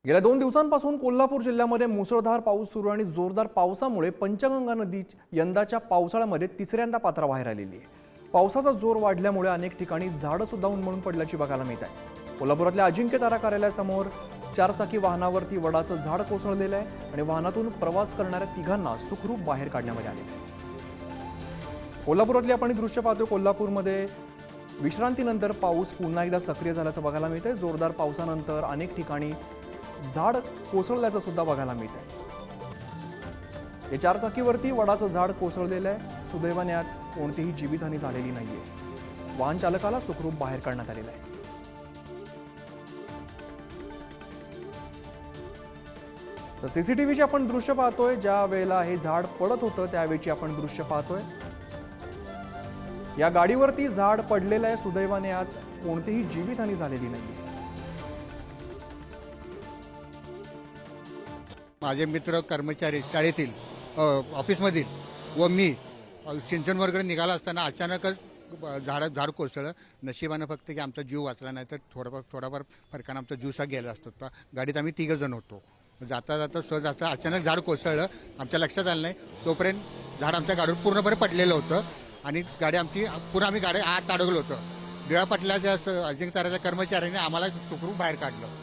गेल्या 2 दिवसांपासून कोल्हापूर जिल्ह्यामध्ये मुसळधार पाऊस सुरू आणि जोरदार पावसामुळे पंचगंगा नदी यंदाच्या पावसाळ्यामध्ये तिसऱ्यांदा पात्राबाहेर आलेली आहे। पावसाचा जोर वाढल्यामुळे अनेक ठिकाणी झाडं सुद्धा उन्मळून पडल्याची बघायला मिळत आहे। कोल्हापुरातल्या अजिंक्य तारा कार्यालयासमोर 4 चाकी वाहनावरती वडाचं झाड कोसळलेलं आहे आणि वाहनातून प्रवास करणाऱ्या तिघांना सुखरूप बाहेर काढण्यात आले। कोल्हापुरातली आपण दृश्य पाहतो। कोल्हापूरमध्ये विश्रांतीनंतर पाऊस पुन्हा एकदा सक्रिय झाल्याचं बघायला मिळतंय। जोरदार पावसानंतर अनेक ठिकाणी झाड कोसळल्याचं सुद्धा बघायला मिळत आहे। या 4 चाकीवरती वडाचं झाड कोसळलेलं आहे। सुदैवाने यात कोणतीही जीवितहानी झालेली नाहीये। वाहन चालकाला सुखरूप बाहेर काढण्यात आलेलं आहे। तर सीसीटीव्हीची आपण दृश्य पाहतोय। ज्या वेळेला हे झाड पडत होतं त्यावेळची आपण दृश्य पाहतोय। या गाडीवरती झाड पडलेलं आहे। सुदैवाने यात कोणतीही जीवितहानी झालेली नाहीये। माझे मित्र कर्मचारी शाळेतील ऑफिसमधील व मी सिंचन वर्ग निघाला असताना अचानकच झाड कोसळलं। नशिबानं फक्त की आमचा जीव वाचला, नाही तर थोडाफार फरकानं आमचा जीवसा गेला असतो। गाडीत आम्ही 3 जण होतो। जाता जाता सहज अचानक झाड कोसळलं, आमच्या लक्षात आलं नाही। तोपर्यंत झाड आमच्या गाडीवर पूर्णपणे पडलेलं होतं आणि गाडी आमची पूर्ण आम्ही गाडी आत अडकलो होतो। दिवा पटल्याच्या अजिंक्य ताराच्या कर्मचाऱ्यांनी आम्हाला सुखरूप बाहेर काढलं।